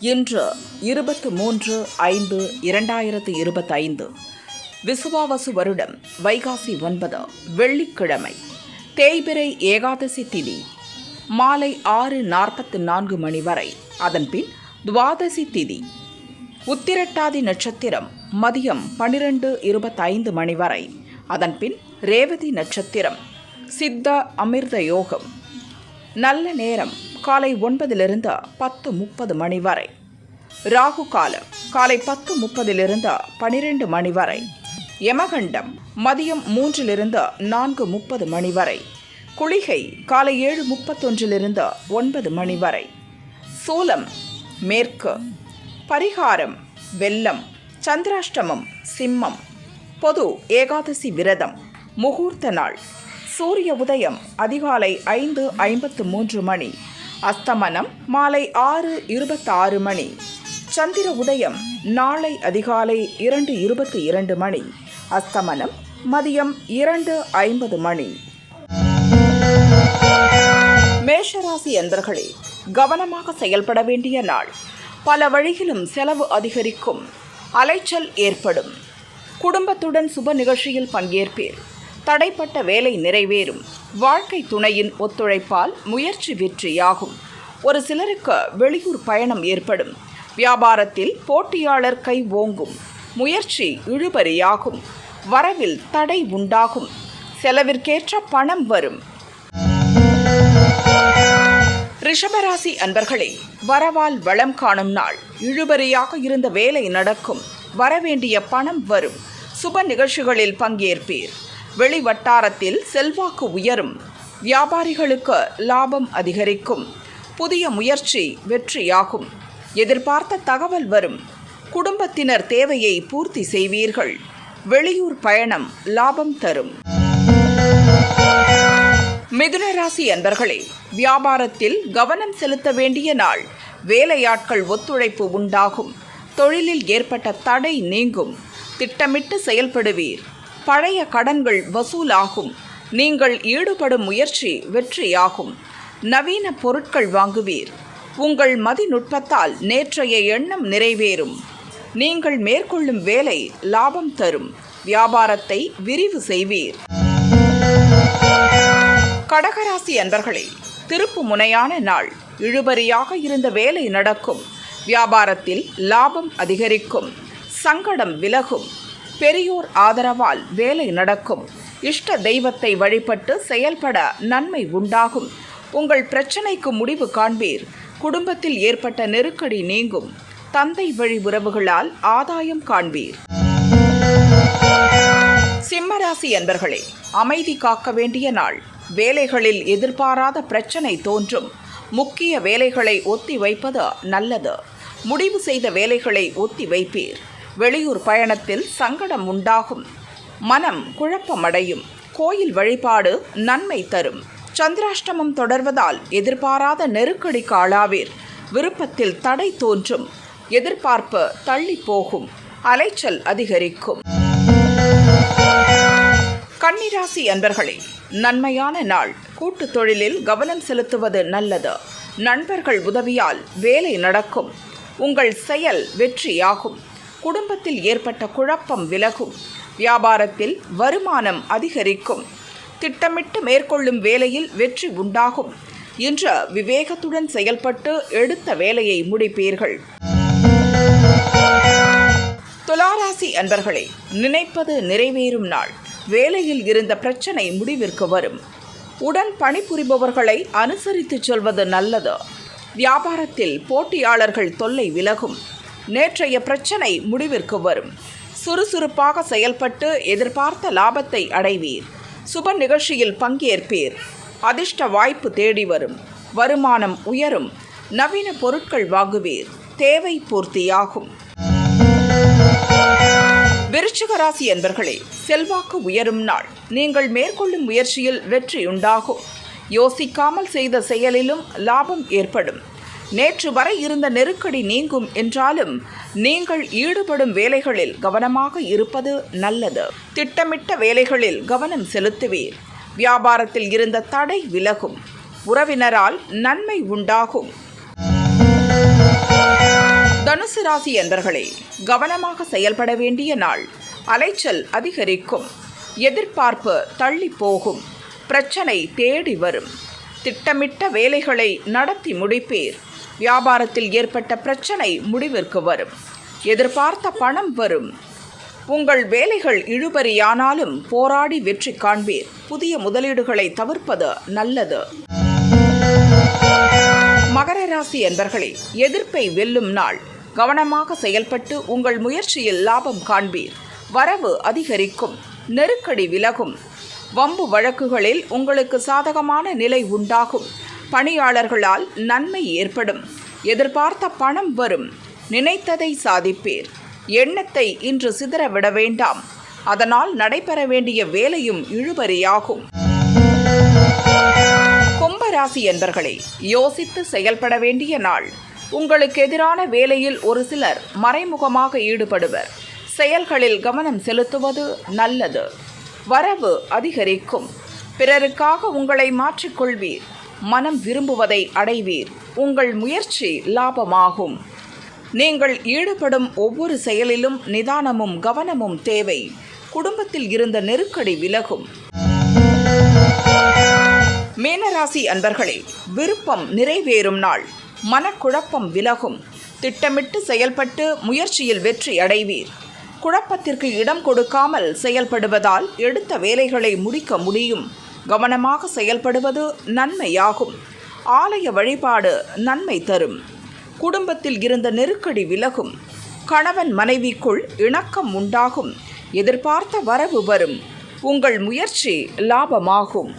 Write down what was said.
இன்று 23/5/2025 விசுவாவசு வருடம் வைகாசி 9 வெள்ளிக்கிழமை. தேய்பிறை ஏகாதசி திதி மாலை 6:44 மணி வரை. அதன்பின் துவாதசி திதி. உத்திரட்டாதி நட்சத்திரம் மதியம் 12:25 மணி வரை. அதன்பின் ரேவதி நட்சத்திரம். சித்த அமிர்த யோகம். நல்ல நேரம் காலை 9 to 10:30 மணி வரை. ராகு காலம் காலை 10:30 12 மணி வரை. யமகண்டம் மதியம் 3 to 4:30 மணி வரை. குளிகை காலை 7:31 9 மணி வரை. சூலம் மேற்கு. பரிகாரம் வெல்லம். சந்திராஷ்டமம் சிம்மம். பொது ஏகாதசி விரதம். முகூர்த்த நாள் சூரிய உதயம் அதிகாலை 5:53 மணி. அஸ்தமனம் மாலை 6:26 மணி. சந்திர உதயம் நாளை அதிகாலை 2:22 மணி. அஸ்தமனம் மதியம் 2:50 மணி. மேஷராசி அன்பர்களே, கவனமாக செயல்பட வேண்டிய நாள். பல வழியிலும் செலவு அதிகரிக்கும். அலைச்சல் ஏற்படும். குடும்பத்துடன் சுப நிகழ்ச்சியில் பங்கேற்பீர். தடைப்பட்ட வேலை நிறைவேறும். வாழ்க்கை துணையின் ஒத்துழைப்பால் முயற்சி வெற்றியாகும். ஒரு சிலருக்கு வெளியூர் பயணம் ஏற்படும். வியாபாரத்தில் போட்டியாளர் கை ஓங்கும். முயற்சி இழுபறியாகும். வரவில் தடை உண்டாகும். செலவிற்கேற்ற பணம் வரும். ரிஷபராசி அன்பர்களே, வரவால் வளம் காணும் நாள். இழுபறியாக இருந்த வேலை நடக்கும். வரவேண்டிய பணம் வரும். சுப நிகழ்ச்சிகளில் பங்கேற்பீர். வெளி வட்டாரத்தில் செல்வாக்கு உயரும். வியாபாரிகளுக்கு லாபம் அதிகரிக்கும். புதிய முயற்சி வெற்றியாகும். எதிர்பார்த்த தகவல் வரும். குடும்பத்தினர் தேவையை பூர்த்தி செய்வீர்கள். வெளியூர் பயணம் லாபம் தரும். மிதுன ராசி அன்பர்களே, வியாபாரத்தில் கவனம் செலுத்த வேண்டிய நாள். வேலையாட்கள் ஒத்துழைப்பு உண்டாகும். தொழிலில் ஏற்பட்ட தடை நீங்கும். திட்டமிட்டு செயல்படுவீர். பழைய கடன்கள் வசூலாகும். நீங்கள் ஈடுபடும் முயற்சி வெற்றியாகும். நவீன பொருட்கள் வாங்குவீர். உங்கள் மதிநுட்பத்தால் நேற்றைய எண்ணம் நிறைவேறும். நீங்கள் மேற்கொள்ளும் வேலை லாபம் தரும். வியாபாரத்தை விரிவு செய்வீர். கடகராசி அன்பர்களே, திருப்பு முனையான நாள். இழுபறியாக இருந்த வேலை நடக்கும். வியாபாரத்தில் லாபம் அதிகரிக்கும். சங்கடம் விலகும். பெரியோர் ஆதரவால் வேலை நடக்கும். இஷ்ட தெய்வத்தை வழிபட்டு செயல்பட நன்மை உண்டாகும். உங்கள் பிரச்சனைக்கு முடிவு காண்பீர். குடும்பத்தில் ஏற்பட்ட நெருக்கடி நீங்கும். தந்தை வழி உறவுகளால் ஆதாயம் காண்பீர். சிம்மராசி அன்பர்களே, அமைதி காக்க வேண்டிய நாள். வேலைகளில் எதிர்பாராத பிரச்சனை தோன்றும். முக்கிய வேலைகளை ஒத்தி வைப்பது நல்லது. முடிவு செய்த வேலைகளை ஒத்தி வைப்பீர். வெளியூர் பயணத்தில் சங்கடம் உண்டாகும். மனம் குழப்பமடையும். கோயில் வழிபாடு நன்மை தரும். சந்திராஷ்டமம் தொடர்வதால் எதிர்பாராத நெருக்கடிக்கு ஆளாவீர். விருப்பத்தில் தடை தோன்றும். எதிர்பார்ப்பு தள்ளி போகும். அலைச்சல் அதிகரிக்கும். கன்னிராசி அன்பர்களே, நன்மையான நாள். கூட்டு தொழிலில் கவனம் செலுத்துவது நல்லது. நண்பர்கள் உதவியால் வேலை நடக்கும். உங்கள் செயல் வெற்றியாகும். குடும்பத்தில் ஏற்பட்ட குழப்பம் விலகும். வியாபாரத்தில் வருமானம் அதிகரிக்கும். திட்டமிட்டு மேற்கொள்ளும் வேலையில் வெற்றி உண்டாகும். இன்று விவேகத்துடன் செயல்பட்டு எடுத்த வேலையை முடிப்பீர்கள். துளாராசி அன்பர்களே, நினைப்பது நிறைவேறும் நாள். வேலையில் இருந்த பிரச்சனை முடிவிற்கு வரும். உடன் பணிபுரிபவர்களை அனுசரித்து செல்வது நல்லது. வியாபாரத்தில் போட்டியாளர்கள் தொல்லை விலகும். நேற்றைய பிரச்சனை முடிவிற்கு வரும். சுறுசுறுப்பாக செயல்பட்டு எதிர்பார்த்த லாபத்தை அடைவீர். சுப நிகழ்ச்சியில் பங்கேற்பீர். அதிர்ஷ்ட வாய்ப்பு தேடி வரும். வருமானம் உயரும். நவீன பொருட்கள் வாங்குவீர். தேவை பூர்த்தியாகும். விருச்சிக ராசி அன்பர்களே, செல்வாக்கு உயரும் நாள். நீங்கள் மேற்கொள்ளும் முயற்சியில் வெற்றியுண்டாகும். யோசிக்காமல் செய்த செயலிலும் லாபம் ஏற்படும். நேற்று வரை இருந்த நெருக்கடி நீங்கும் என்றாலும் நீங்கள் ஈடுபடும் வேலைகளில் கவனமாக இருப்பது நல்லது. திட்டமிட்ட வேலைகளில் கவனம் செலுத்துவீர். வியாபாரத்தில் இருந்த தடை விலகும். உறவினரால் நன்மை உண்டாகும். ராசி அன்பர்களே, கவனமாக செயல்பட வேண்டிய நாள். அலைச்சல் அதிகரிக்கும். எதிர்பார்ப்பு தள்ளி போகும். பிரச்சனை தேடி வரும். திட்டமிட்ட வேலைகளை நடத்தி முடிப்பீர். வியாபாரத்தில் ஏற்பட்ட பிரச்சனை முடிவிற்கு வரும். எதிர்பார்த்த பணம் வரும். உங்கள் வேலைகள் இழுபறியானாலும் போராடி வெற்றி காண்பீர். புதிய முதலீடுகளை தவிர்ப்பது நல்லது. மகர ராசி அன்பர்களே, எதிர்ப்பை வெல்லும் நாள். கவனமாக செயல்பட்டு உங்கள் முயற்சியில் லாபம் காண்பீர். வரவு அதிகரிக்கும். நெருக்கடி விலகும். வம்பு வழக்குகளில் உங்களுக்கு சாதகமான நிலை உண்டாகும். பணியாளர்களால் நன்மை ஏற்படும். எதிர்பார்த்த பணம் வரும். நினைத்ததை சாதிப்பீர். எண்ணத்தை இன்று சிதறவிட வேண்டாம். அதனால் நடைபெற வேண்டிய வேலையும் இழுபறியாகும். கும்பராசி என்பர்களே, யோசித்து செயல்பட வேண்டிய நாள். உங்களுக்கு எதிரான வேலையில் ஒரு சிலர் மறைமுகமாக ஈடுபடுவர். செயல்களில் கவனம் செலுத்துவது நல்லது. வரவு அதிகரிக்கும். பிறருக்காக உங்களை மாற்றிக்கொள்வீர். மனம் விரும்புவதை அடைவீர். உங்கள் முயற்சி லாபமாகும். நீங்கள் ஈடுபடும் ஒவ்வொரு செயலிலும் நிதானமும் கவனமும் தேவை. குடும்பத்தில் இருந்த நெருக்கடி விலகும். மீனராசி அன்பர்களே, விருப்பம் நிறைவேறும் நாள். மனக்குழப்பம் விலகும். திட்டமிட்டு செயல்பட்டு முயற்சியில் வெற்றி அடைவீர். குழப்பத்திற்கு இடம் கொடுக்காமல் செயல்படுவதால் எடுத்த வேலைகளை முடிக்க முடியும். கவனமாக செயல்படுவது நன்மையாகும். ஆலய வழிபாடு நன்மை தரும். குடும்பத்தில் இருந்த நெருக்கடி விலகும். கணவன் மனைவிக்குள் இணக்கம் உண்டாகும். எதிர்பார்த்த வரவு வரும். உங்கள் முயற்சி லாபமாகும்.